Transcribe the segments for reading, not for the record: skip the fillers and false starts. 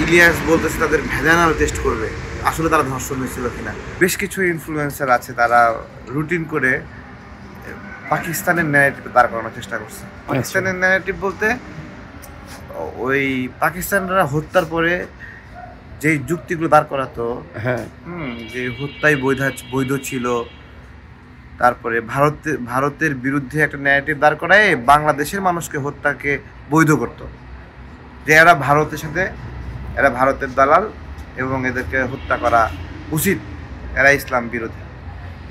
ইলিয়াস বলতেছে তাদের vaginal test করবে, আসলে তারা ধর্ষণ হয়েছিল কিনা। বেশ কিছু ইনফ্লুয়েন্সার আছে তারা রুটিন করে পাকিস্তানের ন্যারেটিভ দাঁড় করানোর চেষ্টা করছে। পাকিস্তানের ন্যারেটিভ বলতে ওই পাকিস্তানরা হত্যার পরে যেই যুক্তিগুলো দাঁড় করাতো, যে হত্যাই বৈধ ছিল, তারপরে ভারতের বিরুদ্ধে একটা ন্যারেটিভ দাঁড় করায় বাংলাদেশের মানুষকে হত্যাকে বৈধ করতো, যে এরা ভারতের দালাল এবং এদেরকে হত্যা করা উচিত, এরা ইসলাম বিরোধী।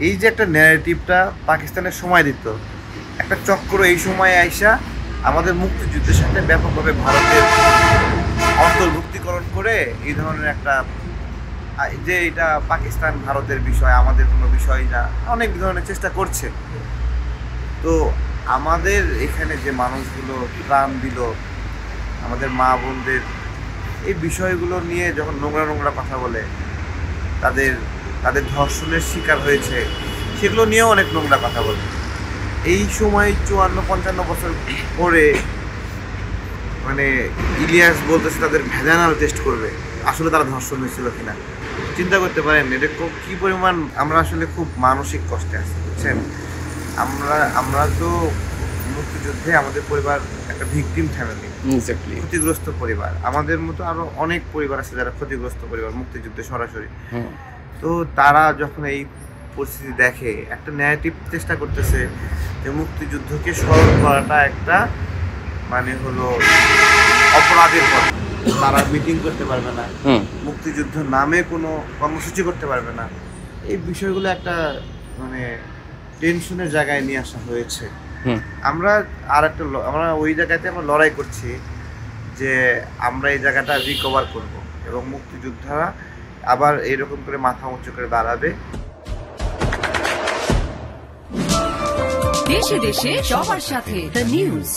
এই যে একটা ন্যারেটিভটা পাকিস্তানের সময় দিত, একটা চক্র এই সময়ে আইসা আমাদের মুক্তিযুদ্ধের সাথে ব্যাপকভাবে ভারতের অন্তর্ভুক্তিকরণ করে এই ধরনের একটা, যে এটা পাকিস্তান ভারতের বিষয়, আমাদের কোনো বিষয় না, অনেক ধরনের চেষ্টা করছে। তো আমাদের এখানে যে মানুষগুলো প্রাণ দিল, আমাদের মা বোনদের, এই বিষয়গুলো নিয়ে যখন নোংরা কথা বলে, তাদের ধর্ষণের শিকার হয়েছে সেগুলো নিয়েও অনেক নোংরা কথা বলে। এই সময় 54-55 বছর পরে মানে ইলিয়াস বলতেছে তাদের ভ্যাজানাল টেস্ট করবে, আসলে তারা ধর্ষণ হয়েছিল কিনা। চিন্তা করতে পারেন এটা কি পরিমাণ। আমরা আসলে খুব মানসিক কষ্টে আছি, বুঝছেন। আমরা তো মুক্তিযুদ্ধে আমাদের পরিবার একটা ভিকটিম ফ্যামিলি, ক্ষতিগ্রস্ত পরিবার। আমাদের মতো আরো অনেক পরিবার আছে যারা ক্ষতিগ্রস্ত পরিবার মুক্তিযুদ্ধে সরাসরি। তো তারা যখন এই পরিস্থিতি দেখে, একটা ন্যারেটিভ চেষ্টা করতেছে যে মুক্তিযুদ্ধকে স্মরণ করাটা একটা মানে হলো অপরাধের পর, তারা মিটিং করতে পারবে না, মুক্তিযুদ্ধ নামে কোনো কর্মসূচি করতে পারবে না। এই বিষয়গুলো একটা মানে টেনশনের জায়গায় নিয়ে আসা হয়েছে। আমরা ওই জায়গাতে আমরা লড়াই করছি যে আমরা এই জায়গাটা রিকভার করব এবং মুক্তিযোদ্ধারা আবার এরকম করে মাথা উঁচু করে দাঁড়াবে। দেশে দেশে সবার সাথে দ্য নিউজ।